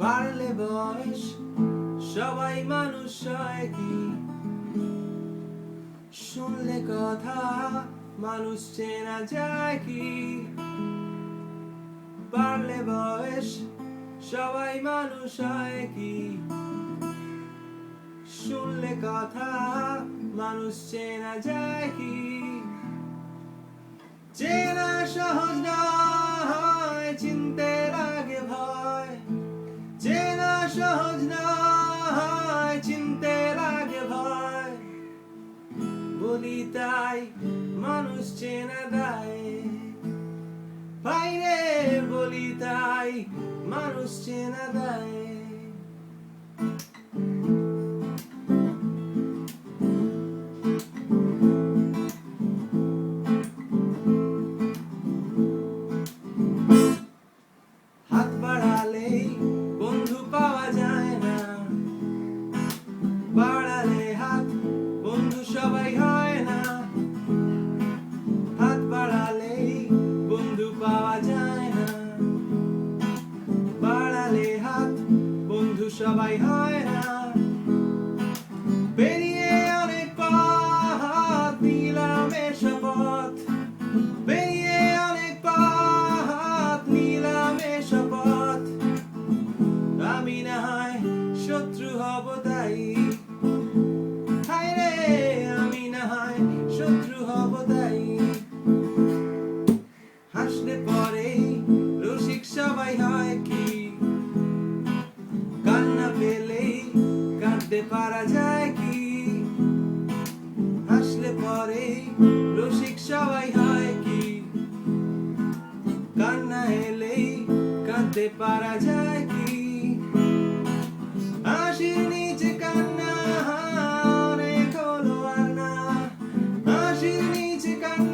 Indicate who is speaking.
Speaker 1: পারলে বয়স সবাই মানুষ হয় কি, শুনলে কথা মানুষ চেনা যায় কি। পারলে বয়স সবাই মানুষ হয় কি, শুনলে কথা মানুষ চেনা যায় কি। চেনা সহজ নয়, চিনতে লাগে ভয়। চেনা সহজ নয়, চিনতে লাগে ভয়। বলি তাই মানুষ চেনা দায়, ভাইরে বলি তাই মানুষ চেনা দায়। হাত বাড়ালেই বন্ধু পাওয়া যায় না, বাড়ালে হাত বন্ধু সবাই হয় না। হাত বাড়ালেই বন্ধু পাওয়া যায় না, বাড়ালে হাত বন্ধু সবাই হয় না। পেরিয়ে অনেক পথ নিলাম এ শপথ, পেরিয়ে অনেক পথ নিলাম এ শপথ। আমি না হয় শত্রু হব তাই, হায়রে আমি না হয় শত্রু হব তাই। হাসলে পরে রসিক সবাই হয় কি, কান্না পেলেই কাঁদতে পারা যায় কি। হাসলে পরে রসিক সবাই হয় কি, কান্না এলেই কাঁদতে পারা যায় কি। হাসির নিচে কান্না অনেক হলো আর না, হাসির নিচে কান্না